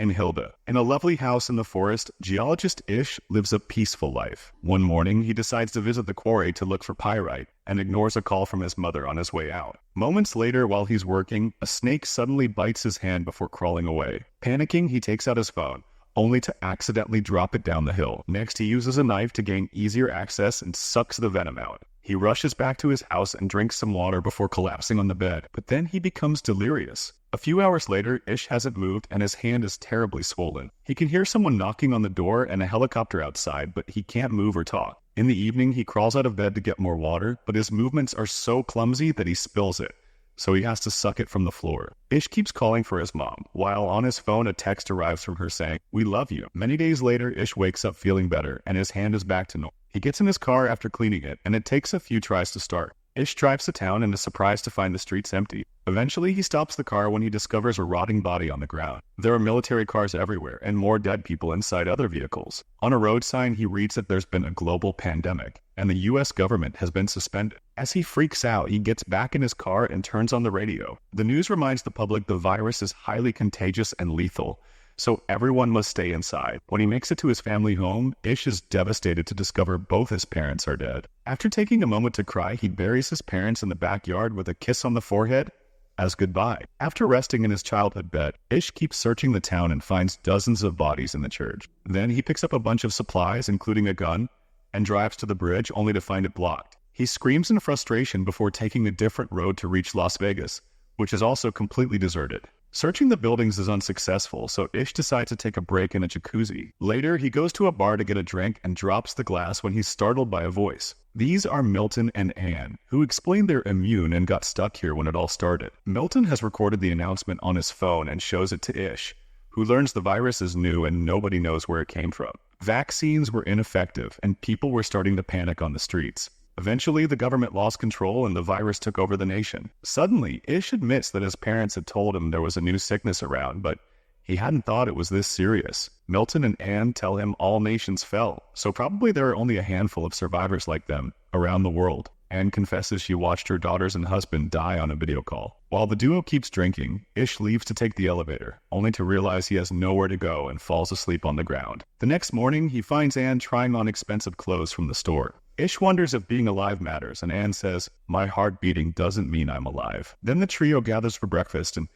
and Hilda. In a lovely house in the forest, geologist Ish lives a peaceful life. One morning, he decides to visit the quarry to look for pyrite and ignores a call from his mother on his way out. Moments later, while he's working, a snake suddenly bites his hand before crawling away. Panicking, he takes out his phone, only to accidentally drop it down the hill. Next, he uses a knife to gain easier access and sucks the venom out. He rushes back to his house and drinks some water before collapsing on the bed, but then he becomes delirious. A few hours later, Ish hasn't moved and his hand is terribly swollen. He can hear someone knocking on the door and a helicopter outside, but he can't move or talk. In the evening, he crawls out of bed to get more water, but his movements are so clumsy that he spills it, so he has to suck it from the floor. Ish keeps calling for his mom, while on his phone a text arrives from her saying, "We love you." Many days later, Ish wakes up feeling better, and his hand is back to normal. He gets in his car after cleaning it, and it takes a few tries to start. Ish drives to town and is surprised to find the streets empty. Eventually, he stops the car when he discovers a rotting body on the ground. There are military cars everywhere, and more dead people inside other vehicles. On a road sign, he reads that there's been a global pandemic, and the US government has been suspended. As he freaks out, he gets back in his car and turns on the radio. The news reminds the public the virus is highly contagious and lethal, so everyone must stay inside. When he makes it to his family home, Ish is devastated to discover both his parents are dead. After taking a moment to cry, he buries his parents in the backyard with a kiss on the forehead as goodbye. After resting in his childhood bed, Ish keeps searching the town and finds dozens of bodies in the church. Then he picks up a bunch of supplies, including a gun, and drives to the bridge only to find it blocked. He screams in frustration before taking a different road to reach Las Vegas, which is also completely deserted. Searching the buildings is unsuccessful, so Ish decides to take a break in a jacuzzi. Later, he goes to a bar to get a drink and drops the glass when he's startled by a voice. These are Milton and Anne, who explain they're immune and got stuck here when it all started. Milton has recorded the announcement on his phone and shows it to Ish, who learns the virus is new and nobody knows where it came from. Vaccines were ineffective, and people were starting to panic on the streets. Eventually, the government lost control and the virus took over the nation. Suddenly, Ish admits that his parents had told him there was a new sickness around, but he hadn't thought it was this serious. Milton and Anne tell him all nations fell, so probably there are only a handful of survivors like them around the world. Anne confesses she watched her daughters and husband die on a video call. While the duo keeps drinking, Ish leaves to take the elevator, only to realize he has nowhere to go and falls asleep on the ground. The next morning, he finds Anne trying on expensive clothes from the store. Ish wonders if being alive matters, and Anne says, "My heart beating doesn't mean I'm alive." Then the trio gathers for breakfast, and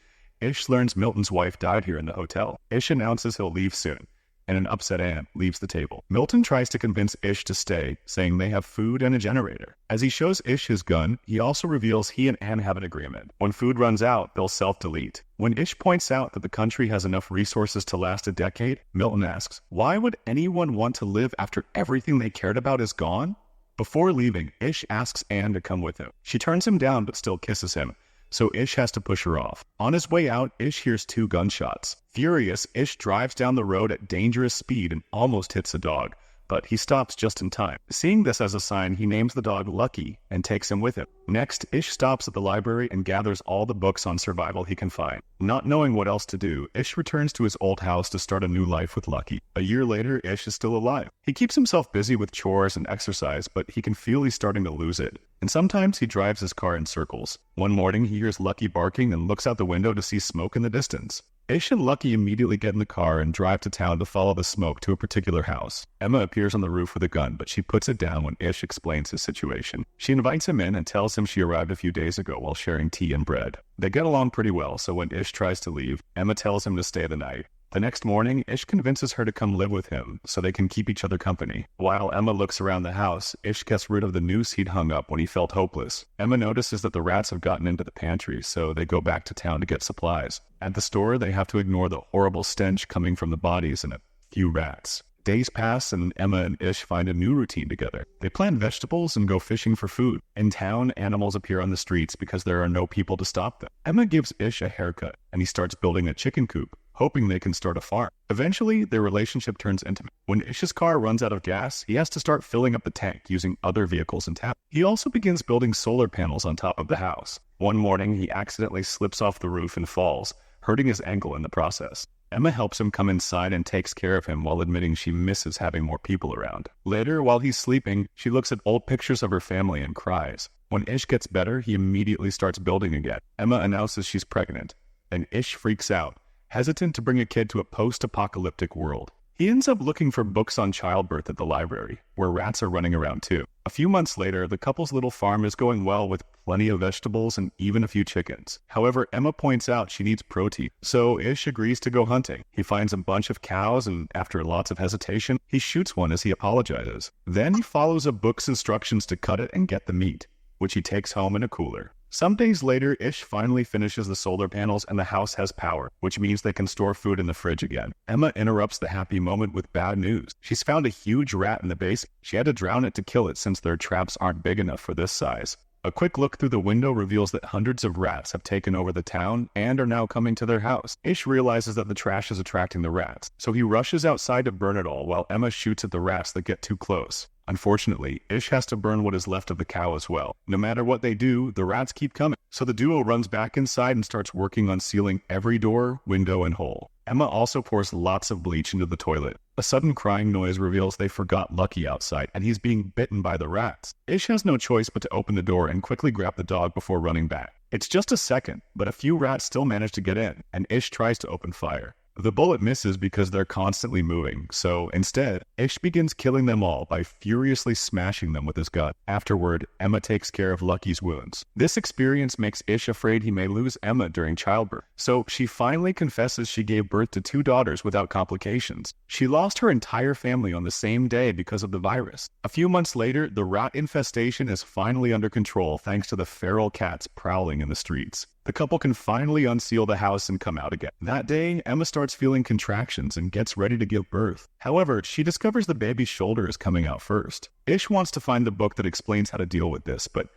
Ish learns Milton's wife died here in the hotel. Ish announces he'll leave soon, and an upset Anne leaves the table. Milton tries to convince Ish to stay, saying they have food and a generator. As he shows Ish his gun, he also reveals he and Anne have an agreement. When food runs out, they'll self-delete. When Ish points out that the country has enough resources to last a decade, Milton asks, "Why would anyone want to live after everything they cared about is gone?" Before leaving, Ish asks Anne to come with him. She turns him down but still kisses him, so Ish has to push her off. On his way out, Ish hears 2 gunshots. Furious, Ish drives down the road at dangerous speed and almost hits a dog, but he stops just in time. Seeing this as a sign, he names the dog Lucky and takes him with him. Next, Ish stops at the library and gathers all the books on survival he can find. Not knowing what else to do, Ish returns to his old house to start a new life with Lucky. A year later, Ish is still alive. He keeps himself busy with chores and exercise, but he can feel he's starting to lose it. And sometimes he drives his car in circles. One morning, he hears Lucky barking and looks out the window to see smoke in the distance. Ish and Lucky immediately get in the car and drive to town to follow the smoke to a particular house. Emma appears on the roof with a gun, but she puts it down when Ish explains his situation. She invites him in and tells him she arrived a few days ago while sharing tea and bread. They get along pretty well, so when Ish tries to leave, Emma tells him to stay the night. The next morning, Ish convinces her to come live with him so they can keep each other company. While Emma looks around the house, Ish gets rid of the noose he'd hung up when he felt hopeless. Emma notices that the rats have gotten into the pantry, so they go back to town to get supplies. At the store, they have to ignore the horrible stench coming from the bodies and a few rats. Days pass and Emma and Ish find a new routine together. They plant vegetables and go fishing for food. In town, animals appear on the streets because there are no people to stop them. Emma gives Ish a haircut and he starts building a chicken coop, hoping they can start a farm. Eventually, their relationship turns intimate. When Ish's car runs out of gas, he has to start filling up the tank using other vehicles in town. He also begins building solar panels on top of the house. One morning, he accidentally slips off the roof and falls, hurting his ankle in the process. Emma helps him come inside and takes care of him while admitting she misses having more people around. Later, while he's sleeping, she looks at old pictures of her family and cries. When Ish gets better, he immediately starts building again. Emma announces she's pregnant, and Ish freaks out, hesitant to bring a kid to a post-apocalyptic world. He ends up looking for books on childbirth at the library, where rats are running around too. A few months later, the couple's little farm is going well with plenty of vegetables and even a few chickens. However, Emma points out she needs protein, so Ish agrees to go hunting. He finds a bunch of cows and, after lots of hesitation, he shoots one as he apologizes. Then he follows a book's instructions to cut it and get the meat, which he takes home in a cooler. Some days later, Ish finally finishes the solar panels and the house has power, which means they can store food in the fridge again. Emma interrupts the happy moment with bad news. She's found a huge rat in the basement. She had to drown it to kill it since their traps aren't big enough for this size. A quick look through the window reveals that hundreds of rats have taken over the town and are now coming to their house. Ish realizes that the trash is attracting the rats, so he rushes outside to burn it all while Emma shoots at the rats that get too close. Unfortunately, Ish has to burn what is left of the cow as well. No matter what they do, the rats keep coming. So the duo runs back inside and starts working on sealing every door, window, and hole. Emma also pours lots of bleach into the toilet. A sudden crying noise reveals they forgot Lucky outside, and he's being bitten by the rats. Ish has no choice but to open the door and quickly grab the dog before running back. It's just a second, but a few rats still manage to get in, and Ish tries to open fire. The bullet misses because they're constantly moving, so instead, Ish begins killing them all by furiously smashing them with his gun. Afterward, Emma takes care of Lucky's wounds. This experience makes Ish afraid he may lose Emma during childbirth, so she finally confesses she gave birth to 2 daughters without complications. She lost her entire family on the same day because of the virus. A few months later, the rat infestation is finally under control thanks to the feral cats prowling in the streets. The couple can finally unseal the house and come out again. That day, Emma starts feeling contractions and gets ready to give birth. However, she discovers the baby's shoulder is coming out first. Ish wants to find the book that explains how to deal with this, but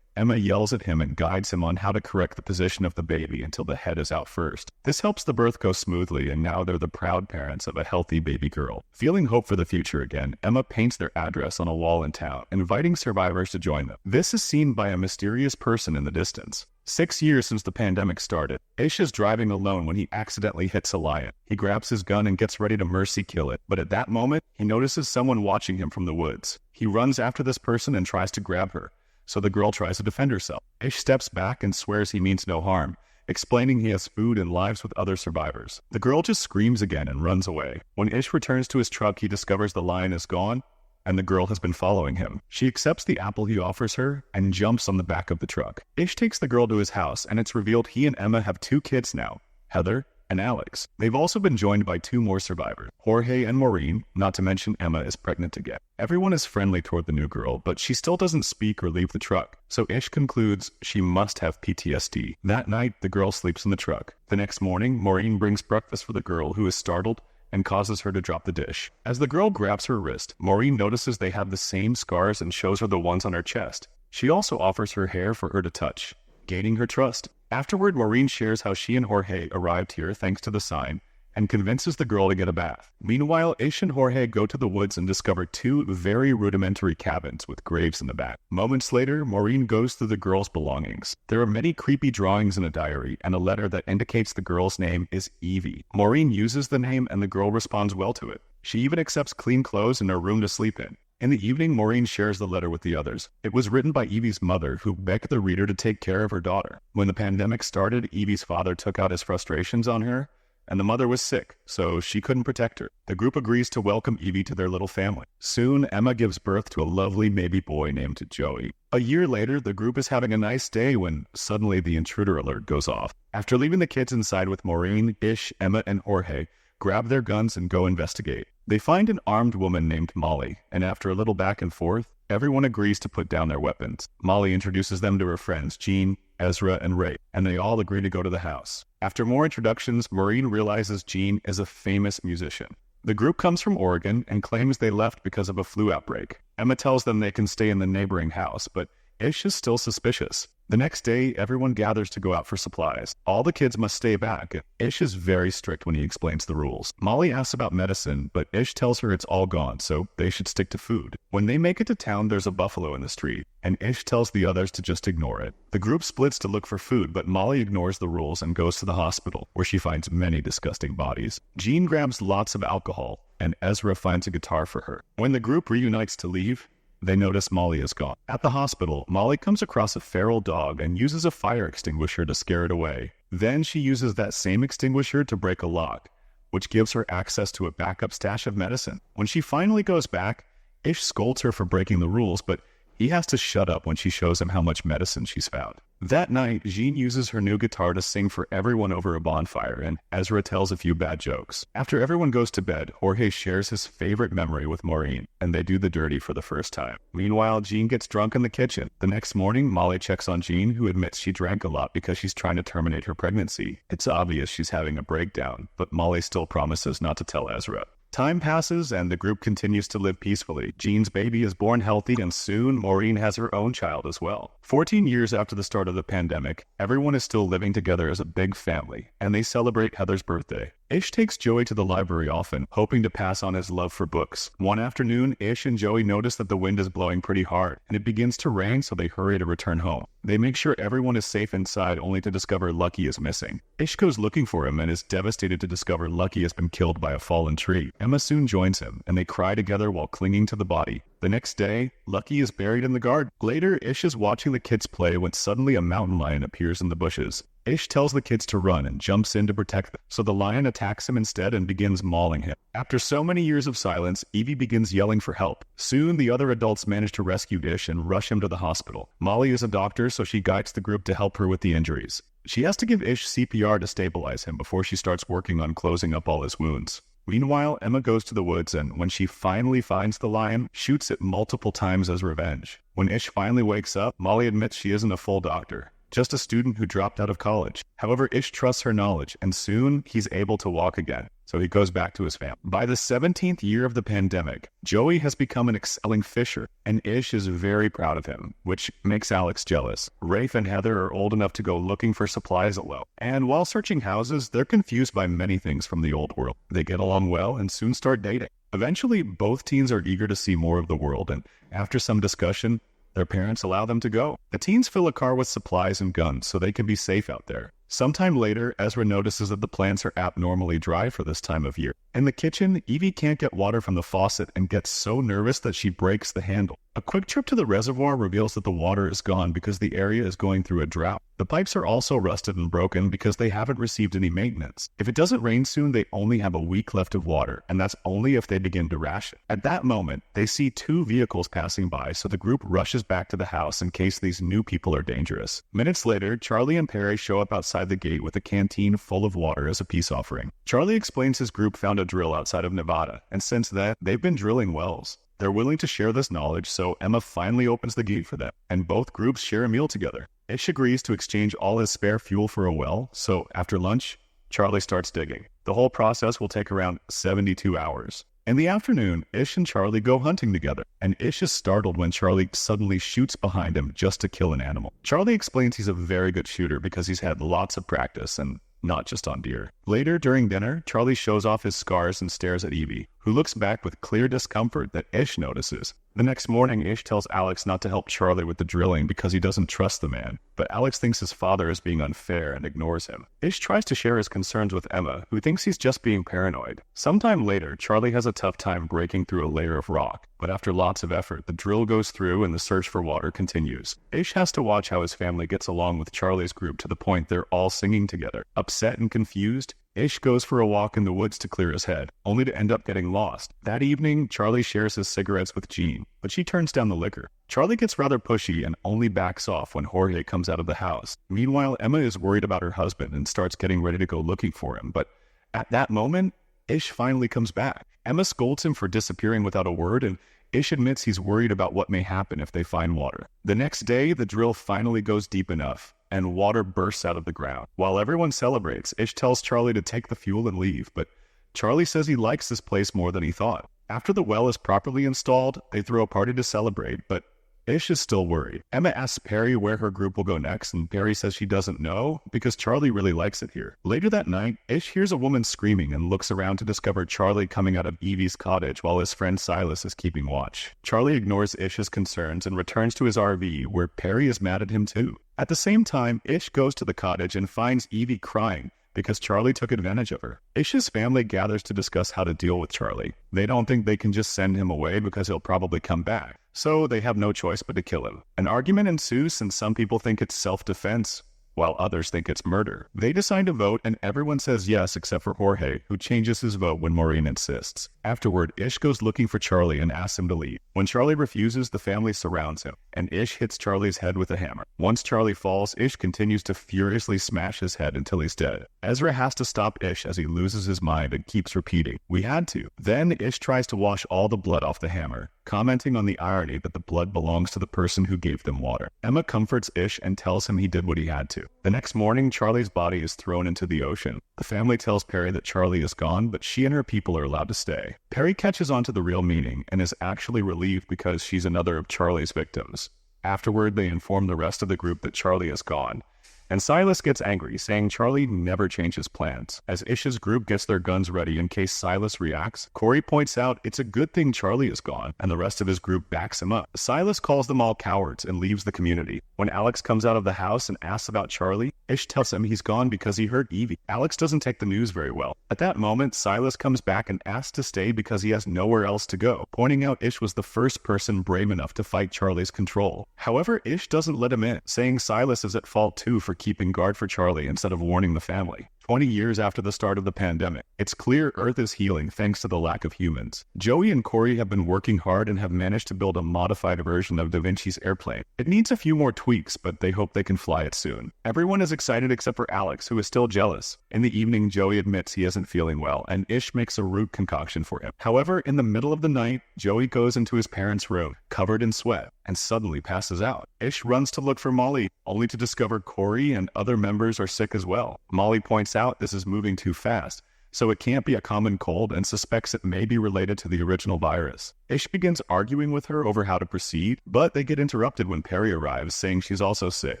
Emma yells at him and guides him on how to correct the position of the baby until the head is out first. This helps the birth go smoothly, and now they're the proud parents of a healthy baby girl. Feeling hope for the future again, Emma paints their address on a wall in town, inviting survivors to join them. This is seen by a mysterious person in the distance. 6 years since the pandemic started, Ish is driving alone when he accidentally hits a lion. He grabs his gun and gets ready to mercy kill it, but at that moment, he notices someone watching him from the woods. He runs after this person and tries to grab her, so the girl tries to defend herself. Ish steps back and swears he means no harm, explaining he has food and lives with other survivors. The girl just screams again and runs away. When Ish returns to his truck, he discovers the lion is gone, and the girl has been following him. She accepts the apple he offers her and jumps on the back of the truck. Ish takes the girl to his house, and it's revealed he and Emma have 2 kids now, Heather and Alex. They've also been joined by 2 more survivors, Jorge and Maureen, not to mention Emma is pregnant again. Everyone is friendly toward the new girl, but she still doesn't speak or leave the truck, so Ish concludes she must have PTSD. That night, the girl sleeps in the truck. The next morning, Maureen brings breakfast for the girl, who is startled and causes her to drop the dish. As the girl grabs her wrist, Maureen notices they have the same scars and shows her the ones on her chest. She also offers her hair for her to touch, gaining her trust. Afterward, Maureen shares how she and Jorge arrived here thanks to the sign, and convinces the girl to get a bath. Meanwhile, Ish and Jorge go to the woods and discover 2 very rudimentary cabins with graves in the back. Moments later, Maureen goes through the girl's belongings. There are many creepy drawings in a diary and a letter that indicates the girl's name is Evie. Maureen uses the name and the girl responds well to it. She even accepts clean clothes and a room to sleep in. In the evening, Maureen shares the letter with the others. It was written by Evie's mother, who begged the reader to take care of her daughter. When the pandemic started, Evie's father took out his frustrations on her, and the mother was sick, so she couldn't protect her. The group agrees to welcome Evie to their little family. Soon, Emma gives birth to a lovely baby boy named Joey. A year later, the group is having a nice day when suddenly the intruder alert goes off. After leaving the kids inside with Maureen, Ish, Emma, and Jorge, grab their guns and go investigate. They find an armed woman named Molly, and after a little back and forth, everyone agrees to put down their weapons. Molly introduces them to her friends, Jean, Ezra, and Ray, and they all agree to go to the house. After more introductions, Maureen realizes Jean is a famous musician. The group comes from Oregon and claims they left because of a flu outbreak. Emma tells them they can stay in the neighboring house, but Ish is still suspicious. The next day, everyone gathers to go out for supplies. All the kids must stay back. Ish is very strict when he explains the rules. Molly asks about medicine, but Ish tells her it's all gone, so they should stick to food. When they make it to town, there's a buffalo in the street, and Ish tells the others to just ignore it. The group splits to look for food, but Molly ignores the rules and goes to the hospital, where she finds many disgusting bodies. Jean grabs lots of alcohol, and Ezra finds a guitar for her. When the group reunites to leave, they notice Molly is gone. At the hospital, Molly comes across a feral dog and uses a fire extinguisher to scare it away. Then she uses that same extinguisher to break a lock, which gives her access to a backup stash of medicine. When she finally goes back, Ish scolds her for breaking the rules, but he has to shut up when she shows him how much medicine she's found. That night, Jean uses her new guitar to sing for everyone over a bonfire, and Ezra tells a few bad jokes. After everyone goes to bed, Jorge shares his favorite memory with Maureen, and they do the dirty for the first time. Meanwhile, Jean gets drunk in the kitchen. The next morning, Molly checks on Jean, who admits she drank a lot because she's trying to terminate her pregnancy. It's obvious she's having a breakdown, but Molly still promises not to tell Ezra. Time passes and the group continues to live peacefully. Jean's baby is born healthy and soon Maureen has her own child as well. 14 years after the start of the pandemic, everyone is still living together as a big family, and they celebrate Heather's birthday. Ish takes Joey to the library often, hoping to pass on his love for books. One afternoon, Ish and Joey notice that the wind is blowing pretty hard, and it begins to rain, so they hurry to return home. They make sure everyone is safe inside, only to discover Lucky is missing. Ish goes looking for him and is devastated to discover Lucky has been killed by a fallen tree. Emma soon joins him, and they cry together while clinging to the body. The next day, Lucky is buried in the garden. Later, Ish is watching the kids play when suddenly a mountain lion appears in the bushes. Ish tells the kids to run and jumps in to protect them, so the lion attacks him instead and begins mauling him. After so many years of silence, Evie begins yelling for help. Soon, the other adults manage to rescue Ish and rush him to the hospital. Molly is a doctor, so she guides the group to help her with the injuries. She has to give Ish CPR to stabilize him before she starts working on closing up all his wounds. Meanwhile, Emma goes to the woods and, when she finally finds the lion, shoots it multiple times as revenge. When Ish finally wakes up, Molly admits she isn't a full doctor, just a student who dropped out of college. However, Ish trusts her knowledge, and soon he's able to walk again, so he goes back to his family. By the 17th year of the pandemic, Joey has become an excelling fisher, and Ish is very proud of him, which makes Alex jealous. Rafe and Heather are old enough to go looking for supplies at Lowe, and while searching houses, they're confused by many things from the old world. They get along well and soon start dating. Eventually, both teens are eager to see more of the world, and after some discussion, their parents allow them to go. The teens fill a car with supplies and guns so they can be safe out there. Sometime later, Ezra notices that the plants are abnormally dry for this time of year. In the kitchen, Evie can't get water from the faucet and gets so nervous that she breaks the handle. A quick trip to the reservoir reveals that the water is gone because the area is going through a drought. The pipes are also rusted and broken because they haven't received any maintenance. If it doesn't rain soon, they only have a week left of water, and that's only if they begin to ration. At that moment, they see two vehicles passing by, so the group rushes back to the house in case these new people are dangerous. Minutes later, Charlie and Perry show up outside the gate with a canteen full of water as a peace offering. Charlie explains his group found a drill outside of Nevada, and since then, they've been drilling wells. They're willing to share this knowledge, so Emma finally opens the gate for them, and both groups share a meal together. Ish agrees to exchange all his spare fuel for a well, so after lunch, Charlie starts digging. The whole process will take around 72 hours. In the afternoon, Ish and Charlie go hunting together, and Ish is startled when Charlie suddenly shoots behind him just to kill an animal. Charlie explains he's a very good shooter because he's had lots of practice and not just on deer. Later, during dinner, Charlie shows off his scars and stares at Evie, who looks back with clear discomfort that Ish notices. The next morning, Ish tells Alex not to help Charlie with the drilling because he doesn't trust the man, but Alex thinks his father is being unfair and ignores him. Ish tries to share his concerns with Emma, who thinks he's just being paranoid. Sometime later, Charlie has a tough time breaking through a layer of rock, but after lots of effort, the drill goes through and the search for water continues. Ish has to watch how his family gets along with Charlie's group to the point they're all singing together. Upset and confused, Ish goes for a walk in the woods to clear his head, only to end up getting lost. That evening, Charlie shares his cigarettes with Jean, but she turns down the liquor. Charlie gets rather pushy and only backs off when Jorge comes out of the house. Meanwhile, Emma is worried about her husband and starts getting ready to go looking for him, but at that moment, Ish finally comes back. Emma scolds him for disappearing without a word, and Ish admits he's worried about what may happen if they find water. The next day, the drill finally goes deep enough, and water bursts out of the ground. While everyone celebrates, Ish tells Charlie to take the fuel and leave, but Charlie says he likes this place more than he thought. After the well is properly installed, they throw a party to celebrate, but Ish is still worried. Emma asks Perry where her group will go next, and Perry says she doesn't know because Charlie really likes it here. Later that night, Ish hears a woman screaming and looks around to discover Charlie coming out of Evie's cottage while his friend Silas is keeping watch. Charlie ignores Ish's concerns and returns to his RV, where Perry is mad at him too. At the same time, Ish goes to the cottage and finds Evie crying because Charlie took advantage of her. Ish's family gathers to discuss how to deal with Charlie. They don't think they can just send him away because he'll probably come back. so they have no choice but to kill him. An argument ensues since some people think it's self-defense, while others think it's murder. They decide to vote, and everyone says yes except for Jorge, who changes his vote when Maureen insists. Afterward, Ish goes looking for Charlie and asks him to leave. When Charlie refuses, the family surrounds him, and Ish hits Charlie's head with a hammer. Once Charlie falls, Ish continues to furiously smash his head until he's dead. Ezra has to stop Ish as he loses his mind and keeps repeating, "We had to." Then Ish tries to wash all the blood off the hammer, commenting on the irony that the blood belongs to the person who gave them water. Emma comforts Ish and tells him he did what he had to. The next morning, Charlie's body is thrown into the ocean. The family tells Perry that Charlie is gone, but she and her people are allowed to stay. Perry catches on to the real meaning and is actually relieved because she's another of Charlie's victims. Afterward, they inform the rest of the group that Charlie is gone. And Silas gets angry, saying Charlie never changes plans. As Ish's group gets their guns ready in case Silas reacts, Corey points out it's a good thing Charlie is gone, and the rest of his group backs him up. Silas calls them all cowards and leaves the community. When Alex comes out of the house and asks about Charlie, Ish tells him he's gone because he hurt Evie. Alex doesn't take the news very well. At that moment, Silas comes back and asks to stay because he has nowhere else to go, pointing out Ish was the first person brave enough to fight Charlie's control. However, Ish doesn't let him in, saying Silas is at fault too for keeping guard for Charlie instead of warning the family. 20 years after the start of the pandemic, it's clear Earth is healing thanks to the lack of humans. Joey and Corey have been working hard and have managed to build a modified version of Da Vinci's airplane. It needs a few more tweaks, but they hope they can fly it soon. Everyone is excited except for Alex, who is still jealous. In the evening, Joey admits he isn't feeling well, and Ish makes a root concoction for him. However, in the middle of the night, Joey goes into his parents' room, covered in sweat, and suddenly passes out. Ish runs to look for Molly, only to discover Corey and other members are sick as well. Molly points out this is moving too fast, so it can't be a common cold, and suspects it may be related to the original virus. Ish begins arguing with her over how to proceed, but they get interrupted when Perry arrives, saying she's also sick.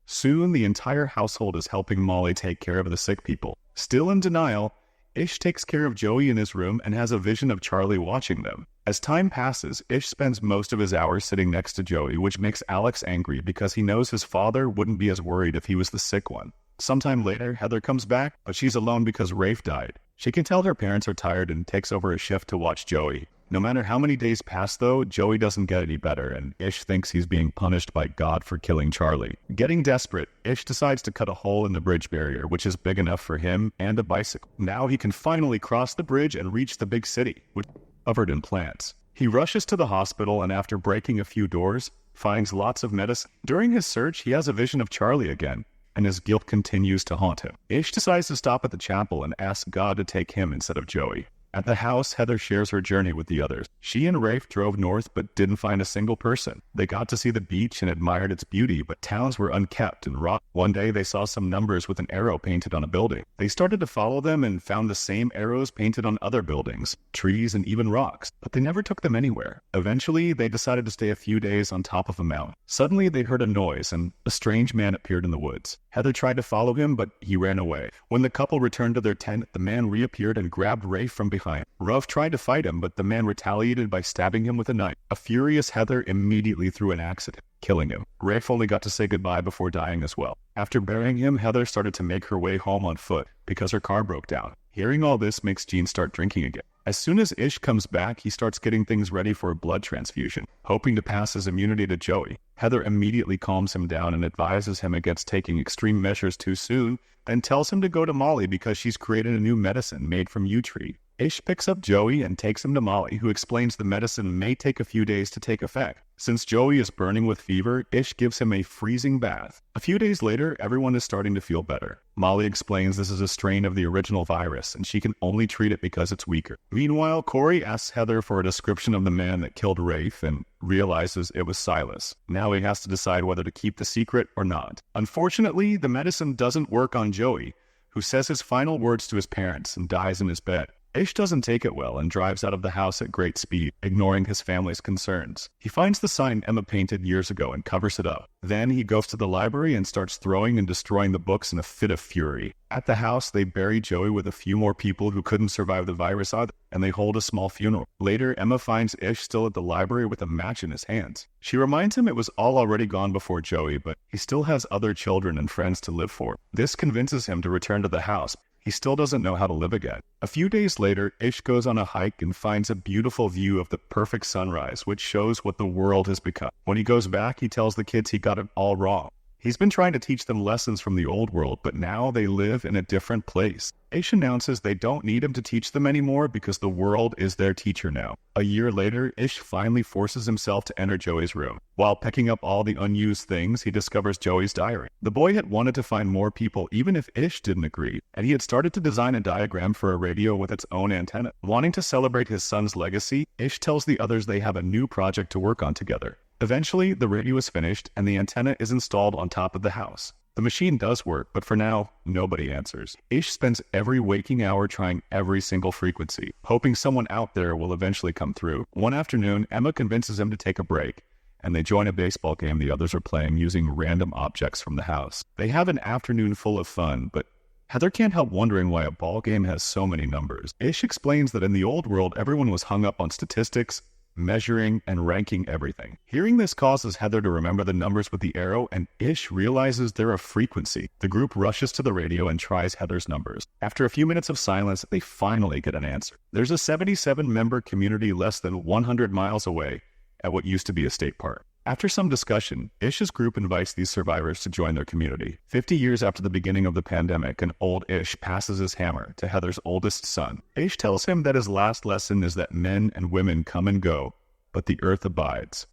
Soon, the entire household is helping Molly take care of the sick people. Still in denial, Ish takes care of Joey in his room and has a vision of Charlie watching them. As time passes, Ish spends most of his hours sitting next to Joey, which makes Alex angry because he knows his father wouldn't be as worried if he was the sick one. Sometime later, Heather comes back, but she's alone because Rafe died. She can tell her parents are tired and takes over a shift to watch Joey. No matter how many days pass though, Joey doesn't get any better, and Ish thinks he's being punished by God for killing Charlie. Getting desperate, Ish decides to cut a hole in the bridge barrier, which is big enough for him and a bicycle. Now he can finally cross the bridge and reach the big city, which is covered in plants. He rushes to the hospital and after breaking a few doors, finds lots of medicine. During his search, he has a vision of Charlie again, and his guilt continues to haunt him. Ish decides to stop at the chapel and ask God to take him instead of Joey. At the house, Heather shares her journey with the others. She and Rafe drove north but didn't find a single person. They got to see the beach and admired its beauty, but towns were unkept and rotten. One day they saw some numbers with an arrow painted on a building. They started to follow them and found the same arrows painted on other buildings, trees, and even rocks, but they never took them anywhere. Eventually, they decided to stay a few days on top of a mountain. Suddenly, they heard a noise and a strange man appeared in the woods. Heather tried to follow him, but he ran away. When the couple returned to their tent, the man reappeared and grabbed Rafe from behind. Ruff tried to fight him, but the man retaliated by stabbing him with a knife. A furious Heather immediately threw an axe at him, killing him. Rafe only got to say goodbye before dying as well. After burying him, Heather started to make her way home on foot because her car broke down. Hearing all this makes Gene start drinking again. As soon as Ish comes back, he starts getting things ready for a blood transfusion, hoping to pass his immunity to Joey. Heather immediately calms him down and advises him against taking extreme measures too soon, and tells him to go to Molly because she's created a new medicine made from yew tree. Ish picks up Joey and takes him to Molly, who explains the medicine may take a few days to take effect. Since Joey is burning with fever, Ish gives him a freezing bath. A few days later, everyone is starting to feel better. Molly explains this is a strain of the original virus, and she can only treat it because it's weaker. Meanwhile, Corey asks Heather for a description of the man that killed Rafe and realizes it was Silas. Now he has to decide whether to keep the secret or not. Unfortunately, the medicine doesn't work on Joey, who says his final words to his parents and dies in his bed. Ish doesn't take it well and drives out of the house at great speed, ignoring his family's concerns. He finds the sign Emma painted years ago and covers it up. Then he goes to the library and starts throwing and destroying the books in a fit of fury. At the house, they bury Joey with a few more people who couldn't survive the virus either, and they hold a small funeral. Later, Emma finds Ish still at the library with a match in his hands. She reminds him it was all already gone before Joey, but he still has other children and friends to live for. This convinces him to return to the house. he still doesn't know how to live again. A few days later, Ish goes on a hike and finds a beautiful view of the perfect sunrise, which shows what the world has become. When he goes back, he tells the kids he got it all wrong. He's been trying to teach them lessons from the old world, but now they live in a different place. Ish announces they don't need him to teach them anymore because the world is their teacher now. A year later, Ish finally forces himself to enter Joey's room. While picking up all the unused things, he discovers Joey's diary. The boy had wanted to find more people even if Ish didn't agree, and he had started to design a diagram for a radio with its own antenna. Wanting to celebrate his son's legacy, Ish tells the others they have a new project to work on together. Eventually, the radio is finished and the antenna is installed on top of the house. The machine does work, but for now, nobody answers. Ish spends every waking hour trying every single frequency, hoping someone out there will eventually come through. One afternoon, Emma convinces him to take a break, and they join a baseball game the others are playing using random objects from the house. They have an afternoon full of fun, but Heather can't help wondering why a ball game has so many numbers. Ish explains that in the old world, everyone was hung up on statistics, measuring, and ranking everything. Hearing this causes Heather to remember the numbers with the arrow, and Ish realizes they're a frequency. The group rushes to the radio and tries Heather's numbers. After a few minutes of silence, they finally get an answer. There's a 77-member community less than 100 miles away at what used to be a state park. After some discussion, Ish's group invites these survivors to join their community. 50 years after the beginning of the pandemic, an old Ish passes his hammer to Heather's oldest son. Ish tells him that his last lesson is that men and women come and go, but the earth abides.